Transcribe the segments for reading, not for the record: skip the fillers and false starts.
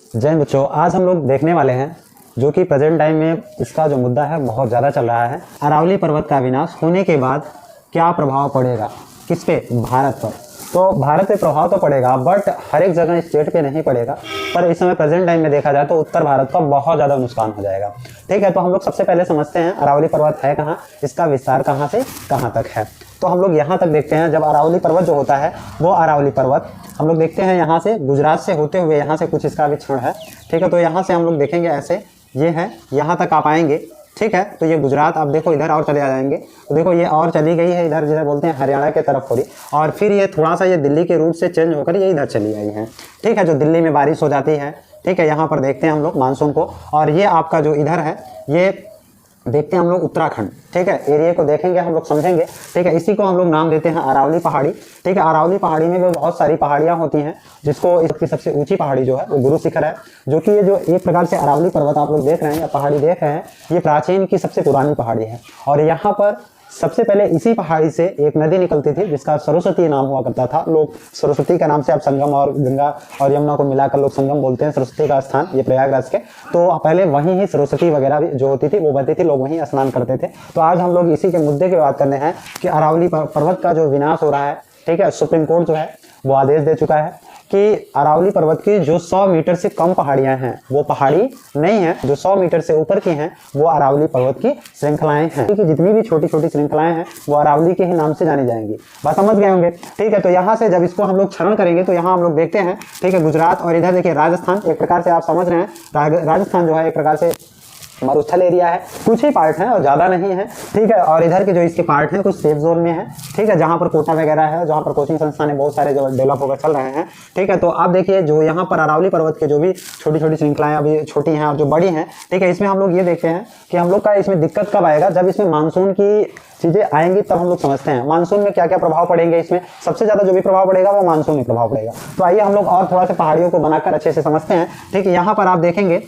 जय बच्चों, आज हम लोग देखने वाले हैं जो कि प्रेजेंट टाइम में इसका जो मुद्दा है बहुत ज़्यादा चल रहा है। अरावली पर्वत का विनाश होने के बाद क्या प्रभाव पड़ेगा, किस पे? भारत पर। तो भारत पे प्रभाव तो पड़ेगा, बट हर एक जगह स्टेट पे नहीं पड़ेगा। पर इस समय प्रेजेंट टाइम में देखा जाए तो उत्तर भारत का बहुत ज़्यादा नुकसान हो जाएगा। ठीक है, तो हम लोग सबसे पहले समझते हैं अरावली पर्वत है कहाँ, इसका विस्तार कहाँ से कहाँ तक है। तो हम लोग यहाँ तक देखते हैं। जब अरावली पर्वत जो होता है वो अरावली पर्वत हम लोग देखते हैं यहाँ से गुजरात से होते हुए यहाँ से कुछ इसका विक्षण है। ठीक है, तो यहाँ से हम लोग देखेंगे ऐसे ये है, यहाँ तक आप आएंगे। ठीक है, तो ये गुजरात, आप देखो इधर और चले आ जाएंगे तो देखो ये और चली गई है इधर, जिसे बोलते हैं हरियाणा के तरफ हो रही, और फिर ये थोड़ा सा ये दिल्ली के रूट से चेंज होकर ये इधर चली आई है। ठीक है, जो दिल्ली में बारिश हो जाती है। ठीक है, यहाँ पर देखते हैं हम लोग मानसून को, और ये आपका जो इधर है ये देखते हैं हम लोग उत्तराखंड। ठीक है, एरिया को देखेंगे हम लोग, समझेंगे। ठीक है, इसी को हम लोग नाम देते हैं अरावली पहाड़ी। ठीक है, अरावली पहाड़ी में भी बहुत सारी पहाड़ियाँ होती हैं, जिसको इसकी सबसे ऊंची पहाड़ी जो है वो गुरु शिखर है, जो कि ये जो एक प्रकार से अरावली पर्वत आप लोग देख रहे हैं या पहाड़ी देख रहे हैं, ये प्राचीन की सबसे पुरानी पहाड़ी है। और यहाँ पर सबसे पहले इसी पहाड़ी से एक नदी निकलती थी जिसका सरस्वती नाम हुआ करता था। लोग सरस्वती का नाम से, आप संगम और गंगा और यमुना को मिलाकर लोग संगम बोलते हैं, सरस्वती का स्थान ये प्रयागराज के। तो पहले वहीं ही सरस्वती वगैरह भी जो होती थी वो बहती थी, लोग वहीं स्नान करते थे। तो आज हम लोग इसी के मुद्दे की बात करने हैं कि अरावली पर्वत का जो विनाश हो रहा है। ठीक है, सुप्रीम कोर्ट जो है वो आदेश दे चुका है कि अरावली पर्वत की जो 100 मीटर से कम पहाड़ियां हैं वो पहाड़ी नहीं है, जो 100 मीटर से ऊपर की हैं वो अरावली पर्वत की श्रृंखलाएं हैं। क्योंकि जितनी भी छोटी छोटी श्रृंखलाएं हैं वो अरावली के ही नाम से जानी जाएंगी। बात समझ गए होंगे। ठीक है, तो यहाँ से जब इसको हम लोग क्षरण करेंगे तो यहाँ हम लोग देखते हैं। ठीक है, गुजरात और इधर देखिए राजस्थान, एक प्रकार से आप समझ रहे हैं राजस्थान जो है एक प्रकार से मरुस्थल एरिया है, कुछ ही पार्ट है और ज़्यादा नहीं है। ठीक है, और इधर के जो इसके पार्ट हैं कुछ सेफ जोन में है। ठीक है, जहाँ पर कोटा वगैरह है, जहाँ पर कोचिंग संस्थान बहुत सारे जो डेवलप होकर चल रहे हैं। ठीक है, तो आप देखिए जो यहाँ पर अरावली पर्वत के जो भी छोटी छोटी श्रृंखलाएं अभी छोटी हैं और जो बड़ी हैं। ठीक है, इसमें हम लोग ये देखते हैं कि हम लोग का इसमें दिक्कत कब आएगा, जब इसमें मानसून की चीज़ें आएंगी तब हम लोग समझते हैं मानसून में क्या क्या प्रभाव पड़ेंगे। इसमें सबसे ज़्यादा जो भी प्रभाव पड़ेगा वो मानसून में प्रभाव पड़ेगा। तो आइए हम लोग और थोड़ा सा पहाड़ियों को बनाकर अच्छे से समझते हैं। ठीक है, यहाँ पर आप देखेंगे,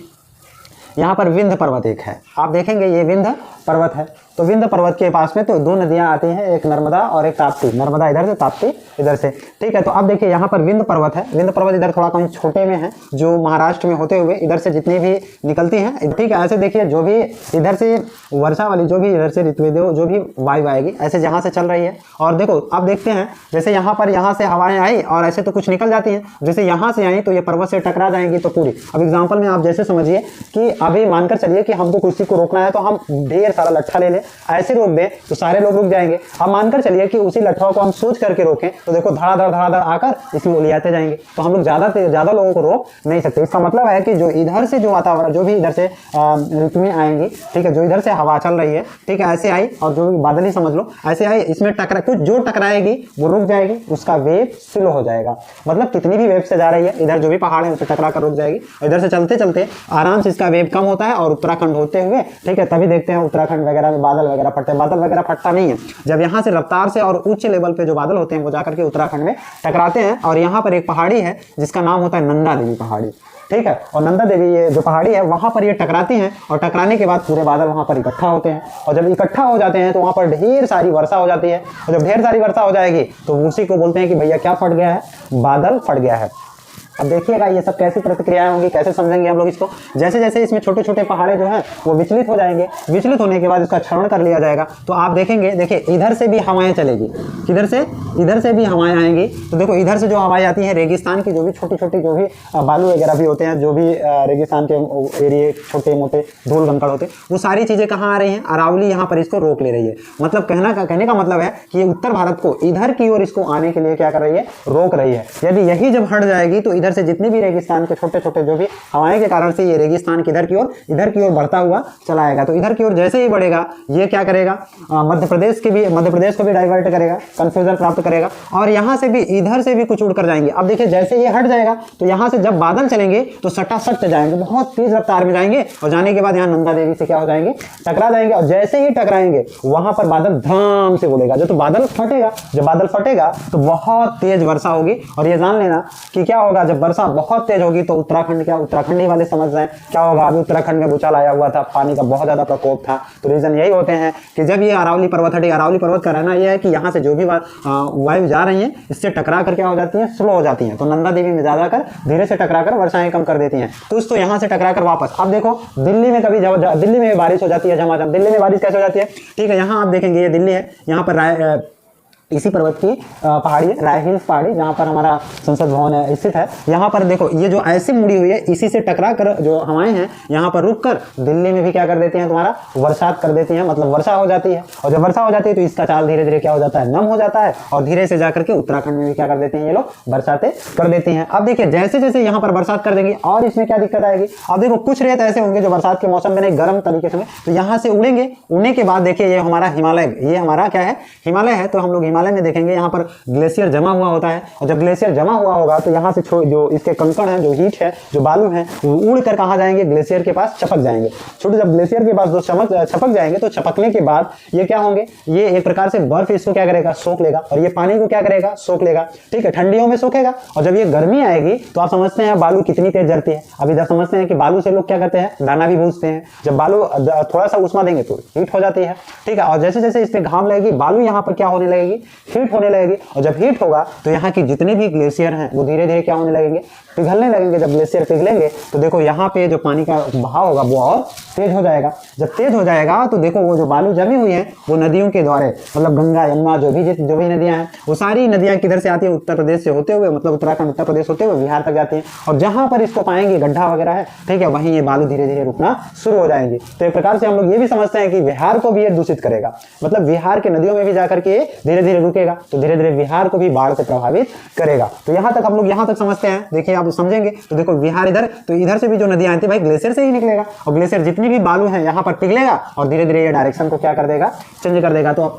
यहाँ पर विंध्य पर्वत एक है, आप देखेंगे ये विंध्य पर्वत है। तो विंध्य पर्वत के पास में तो दो नदियां आती हैं, एक नर्मदा और एक ताप्ती। नर्मदा इधर से, ताप्ती इधर से। ठीक है, तो अब देखिए यहाँ पर विंध्य पर्वत है। विंध्य पर्वत इधर थोड़ा कहीं छोटे में है, जो महाराष्ट्र में होते हुए इधर से जितनी भी निकलती हैं। ठीक है, ऐसे देखिए जो भी इधर से वर्षा वाली, जो भी इधर से ऋतुवेदों जो भी वायु आएगी ऐसे जहाँ से चल रही है। और देखो अब देखते हैं जैसे यहाँ पर यहाँ से हवाएं आई और ऐसे तो कुछ निकल जाती हैं, जैसे यहाँ से आई तो ये पर्वत से टकरा जाएंगी तो पूरी। अब एग्जाम्पल में आप जैसे समझिए कि अभी मानकर चलिए कि हमको किसी को रोकना है तो हम ढेर सारा लट्ठा ले लें, ऐसे रोक दें तो सारे लोग रुक जाएंगे। अब मानकर चलिए कि उसी लट्ठा को हम सोच करके रोकें तो देखो धड़ाधड़ आकर इसमें उलियाते जाएंगे, तो हम लोग ज्यादा लोगों को रोक नहीं सकते। इसका मतलब है कि जो इधर से जो वातावरण, जो भी इधर से ऋतुएं आएंगी, ठीक है, जो इधर से हवा चल रही है, ठीक है, ऐसे आई और जो बादल ही समझ लो ऐसे आई, इसमें कुछ जो टकराएगी वो रुक जाएगी, उसका वेव स्लो हो जाएगा। मतलब कितनी भी वेव से जा रही है, इधर जो भी पहाड़ है उसे टकरा कर रुक जाएगी, और इधर से चलते चलते आराम से इसका वेव कम होता है और उत्तराखंड होते हुए, ठीक है, तभी देखते हैं उत्तराखंड वगैरह में बादल वगैरह फटते हैं। बादल वगैरह फटता नहीं है, जब यहाँ से रफ्तार से और उच्च लेवल पे जो बादल होते हैं वो जाकर के उत्तराखंड में टकराते हैं। और यहाँ पर एक पहाड़ी है जिसका नाम होता है नंदा देवी पहाड़ी। ठीक है, और नंदा देवी ये जो पहाड़ी है वहां पर ये टकराती हैं, और टकराने के बाद पूरे बादल वहां पर इकट्ठा होते हैं, और जब इकट्ठा हो जाते हैं तो वहां पर ढेर सारी वर्षा हो जाती है। और जब ढेर सारी वर्षा हो जाएगी तो उसी को बोलते हैं कि भैया क्या फट गया है, बादल फट गया है। अब देखिएगा ये सब कैसी प्रतिक्रियाएं होंगी, कैसे समझेंगे हम लोग इसको। जैसे जैसे इसमें छोटे छोटे पहाड़े जो हैं वो विचलित हो जाएंगे, विचलित होने के बाद इसका क्षरण कर लिया जाएगा। तो आप देखेंगे, देखिए इधर से भी हवाएं चलेगी, किधर से, इधर से भी हवाएं आएंगी। तो देखो इधर से जो हवाएं आती हैं रेगिस्तान की, जो भी छोटी छोटी जो भी बालू वगैरह भी होते हैं, जो भी रेगिस्तान के एरिए छोटे मोटे धूल कंकड़ होते हैं, वो सारी चीज़ें कहाँ आ रही हैं, अरावली यहाँ पर इसको रोक ले रही है। मतलब कहने का मतलब है कि ये उत्तर भारत को इधर की ओर इसको आने के लिए क्या कर रही है, रोक रही है। यदि यही जब हट जाएगी तो इधर से जितने भी रेगिस्तान के छोटे छोटे जो भी हवाएं के कारण से ये रेगिस्तान इधर की ओर बढ़ता हुआ चला आएगा। तो इधर की ओर जैसे ही बढ़ेगा ये क्या करेगा, मध्य प्रदेश को भी डाइवर्ट करेगा, कंफ्यूजन प्राप्त करेगा, और यहाँ से भी इधर से भी कुछ उड़कर जाएंगे। अब देखिए जैसे ये हट जाएगा तो यहाँ से जब बादल चलेंगे तो सटासट जाएंगे, बहुत तेज रफ्तार में जाएंगे, और जाने के बाद यहाँ नंदा देवी से क्या हो जाएंगे, टकरा जाएंगे। और जैसे ही टकराएंगे वहां पर बादल धम से उड़ेगा, जो तो बादल फटेगा, जब बादल फटेगा तो बहुत तेज वर्षा होगी। और ये जान लेना कि क्या होगा, जब जब वर्षा बहुत तेज होगी तो उत्तराखंड क्या, उत्तराखंडी वाले समझ रहे हैं क्या होगा। अभी उत्तराखंड में भूचाल आया हुआ था, पानी का बहुत ज्यादा प्रकोप था। तो रीजन यही होते हैं कि जब ये अरावली पर्वत हटे, अरावली पर्वत का रहना यह है कि यहाँ से जो भी वायु जा रही है इससे टकरा कर क्या हो जाती है, स्लो हो जाती है। तो नंदा देवी में ज्यादा कर धीरे से टकरा कर वर्षाएं कम कर देती हैं। कुछ तो यहाँ से टकरा कर वापस, अब देखो दिल्ली में कभी दिल्ली में बारिश हो जाती है झमाझम। दिल्ली में बारिश कैसे हो जाती है, ठीक है, यहाँ आप देखेंगे ये दिल्ली है, यहाँ पर इसी पर्वत की पहाड़ी है, राय हिल्स पहाड़ी, जहाँ पर हमारा संसद भवन है स्थित है। यहाँ पर देखो ये जो ऐसे मुड़ी हुई है, इसी से टकरा कर जो हवाएं हैं यहाँ पर रुक कर दिल्ली में भी क्या कर देती हैं, तुम्हारा बरसात कर देती हैं, मतलब वर्षा हो जाती है। और जब वर्षा हो जाती है तो इसका चाल धीरे धीरे क्या हो जाता है, नम हो जाता है, और धीरे से जाकर के उत्तराखंड में भी क्या कर देते हैं ये लोग, बरसातें कर देती हैं। अब देखिए जैसे जैसे यहाँ पर बरसात कर देंगे और इसमें क्या दिक्कत आएगी। अब देखो कुछ रेत ऐसे होंगे जो बरसात के मौसम में नहीं, गर्म तरीके से, तो यहाँ से उड़ेंगे। उड़ने के बाद देखिए ये हमारा हिमालय, ये हमारा क्या है, हिमालय है। तो हम लोग हिमालय में देखेंगे यहाँ पर ग्लेशियर जमा हुआ होता है, और जब ग्लेशियर जमा हुआ होगा तो यहाँ से जो इसके कंकड़ है, जो हीट है, जो बालू है, वो उड़ कर कहाँ जाएंगे, ग्लेशियर के पास चपक जाएंगे। छोटे जब ग्लेशियर के पास छपक जाएंगे तो छपकने के बाद ये क्या होंगे, ये एक प्रकार से बर्फ इसको क्या करेगा, सोख लेगा, और ये पानी को क्या करेगा, सोख लेगा, ठीक है, ठंडियों में सोखेगा। और जब ये गर्मी आएगी तो आप समझते हैं बालू कितनी तेज जलती है। अभी जब समझते हैं कि बालू से लोग क्या करते हैं, दाना भी भूजते हैं। जब बालू थोड़ा सा उष्मा देंगे तो हीट हो जाती है, ठीक है। और जैसे जैसे इस पे घाम लगेगी, बालू यहाँ पर क्या होने लगेगी, हीट होने लगेगी। और जब हीट होगा तो यहाँ की जितने भी ग्लेशियर हैं वो धीरे धीरे क्या होने लगेंगे, पिघलने लगेंगे। जब ग्लेशियर पिघलेंगे तो देखो यहाँ पे जो पानी का बहाव होगा वो और तेज हो जाएगा। जब तेज हो जाएगा तो देखो वो जो बालू जमी हुई है वो नदियों के द्वारे, मतलब गंगा यमुना जो भी नदियां हैं, वो सारी नदियां किधर से आती है, उत्तर प्रदेश से होते हुए, मतलब उत्तराखंड उत्तर प्रदेश होते हुए बिहार तक जाती है। और जहां पर इसको पाएंगे गड्ढा वगैरह है, ठीक है, वहीं ये बालू धीरे धीरे रुकना शुरू हो जाएंगे। तो एक प्रकार से हम लोग ये भी समझते हैं कि बिहार को भी ये दूषित करेगा, मतलब बिहार के नदियों में भी जाकर के धीरे धीरे रुकेगा, तो धीरे धीरे बिहार को भी बाढ़ से प्रभावित करेगा। तो यहाँ तक हम लोग यहाँ तक समझते हैं। देखिए आप समझेंगे तो देखो बिहार इधर, तो इधर से भी जो नदियां आती है भाई ग्लेशियर से ही निकलेगा, और ग्लेशियर जितनी भी बालू है यहाँ पर पिघलेगा और धीरे धीरे ये डायरेक्शन को क्या कर देगा, चेंज कर देगा। तो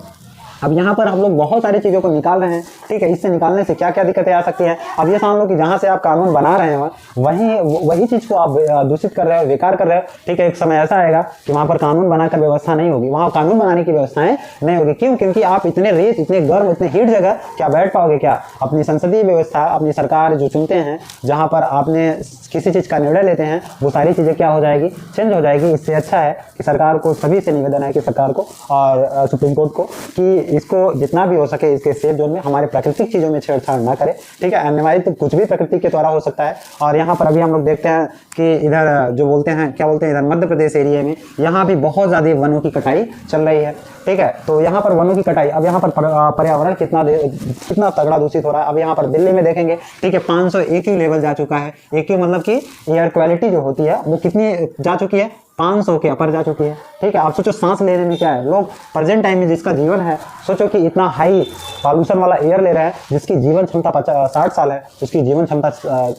अब यहाँ पर हम लोग बहुत सारी चीज़ों को निकाल रहे हैं, ठीक है। इससे निकालने से क्या क्या दिक्कतें आ सकती हैं। अब ये समझ लो कि जहाँ से आप कानून बना रहे हो वही चीज़ को आप दूषित कर रहे हो, बेकार कर रहे हो, ठीक है। एक समय ऐसा आएगा कि वहाँ पर कानून बनाकर व्यवस्था नहीं होगी, वहाँ कानून बनाने की व्यवस्थाएं नहीं होगी। क्यों? क्योंकि आप इतने रेत, इतने गर्म, इतने हीट जगह क्या बैठ पाओगे क्या। अपनी संसदीय व्यवस्था, अपनी सरकार जो चुनते हैं, जहाँ पर आपने किसी चीज़ का निर्णय लेते हैं, वो सारी चीज़ें क्या हो जाएगी, चेंज हो जाएगी। इससे अच्छा है कि सरकार को, सभी से निवेदन है कि सरकार को और सुप्रीम कोर्ट को कि इसको जितना भी हो सके इसके सेफ जोन में, हमारे प्राकृतिक चीज़ों में छेड़छाड़ ना करे, ठीक है। अनिवार्य तो कुछ भी प्रकृति के द्वारा हो सकता है। और यहाँ पर अभी हम लोग देखते हैं कि इधर जो बोलते हैं, क्या बोलते हैं, इधर मध्य प्रदेश एरिया में यहाँ भी बहुत ज़्यादा वनों की कटाई चल रही है, ठीक है। तो यहाँ पर वनों की कटाई, अब यहाँ पर पर्यावरण कितना तगड़ा दूषित हो रहा है। अब यहाँ पर दिल्ली में देखेंगे, ठीक है, 500 AQ लेवल जा चुका है। AQ मतलब कि एयर क्वालिटी जो होती है वो कितनी जा चुकी है, 500 के ऊपर जा चुकी है, ठीक है। आप सोचो सांस लेने में क्या है, लोग प्रेजेंट टाइम में जिसका जीवन है, सोचो कि इतना हाई पॉल्यूशन वाला एयर ले रहा है, जिसकी जीवन क्षमता 60 साल है, उसकी जीवन क्षमता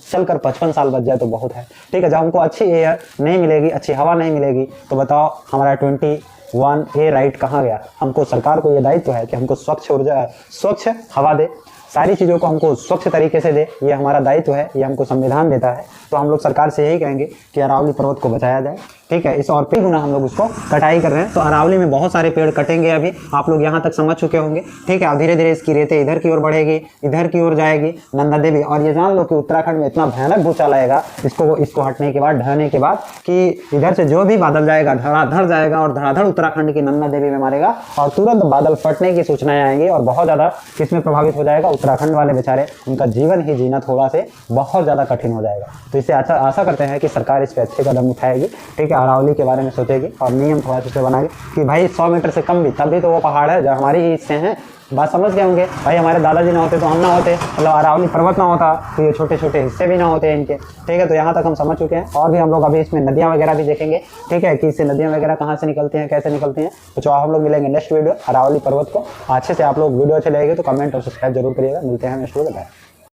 चलकर 55 साल बच जाए तो बहुत है, ठीक है। जब हमको अच्छी एयर नहीं मिलेगी, अच्छी हवा नहीं मिलेगी, तो बताओ हमारा 21A राइट कहाँ गया। हमको, सरकार को ये दायित्व है कि हमको स्वच्छ ऊर्जा, स्वच्छ हवा दे, सारी चीज़ों को हमको स्वच्छ तरीके से दे, ये हमारा दायित्व है, ये हमको संविधान देता है। तो हम लोग सरकार से यही कहेंगे कि अरावली पर्वत को बचाया जाए, ठीक है। इस और पे गुना हम लोग उसको कटाई कर रहे हैं। तो अरावली में बहुत सारे पेड़ कटेंगे, अभी आप लोग यहाँ तक समझ चुके होंगे, ठीक है। और धीरे धीरे इसकी रेतें इधर की ओर बढ़ेगी, इधर की ओर जाएगी नंदा देवी। और ये जान लो कि उत्तराखंड में इतना भयानक भूचाल आएगा इसको हटने के बाद, ढहने के बाद, कि इधर से जो भी बादल जाएगा धड़ाधड़ जाएगा और धड़ाधड़ उत्तराखंड की नंदा देवी में मारेगा, और तुरंत बादल फटने की सूचनाएं आएंगी। और बहुत ज़्यादा किसमें प्रभावित हो जाएगा, उत्तराखंड वाले बेचारे, उनका जीवन ही जीना थोड़ा से बहुत ज़्यादा कठिन हो जाएगा। तो इससे आशा करते हैं कि सरकार इस पर अच्छे कदम उठाएगी, ठीक है। अरावली के बारे में सोचेगी और नियम थोड़ा सा बनाएगी कि भाई 100 मीटर से कम भी, तभी तो वो पहाड़ है जो हमारे ही हिस्से हैं। बात समझ गए होंगे भाई, हमारे दादाजी ना होते तो हम ना होते, मतलब अरावली पर्वत ना होता तो ये छोटे छोटे हिस्से भी ना होते इनके, ठीक है। तो यहाँ तक हम समझ चुके हैं। और भी हम लोग अभी इसमें नदियाँ वगैरह भी देखेंगे, ठीक है, कि इससे नदियाँ वगैरह कहाँ से निकलती हैं, कैसे निकलती हैं। तो जो हम लोग मिलेंगे नेक्स्ट वीडियो अरावली पर्वत को। अच्छे से आप लोग वीडियो अच्छे लगेगी तो कमेंट और सब्सक्राइब जरूर करिएगा। मिलते हैं नेक्स्ट वीडियो में।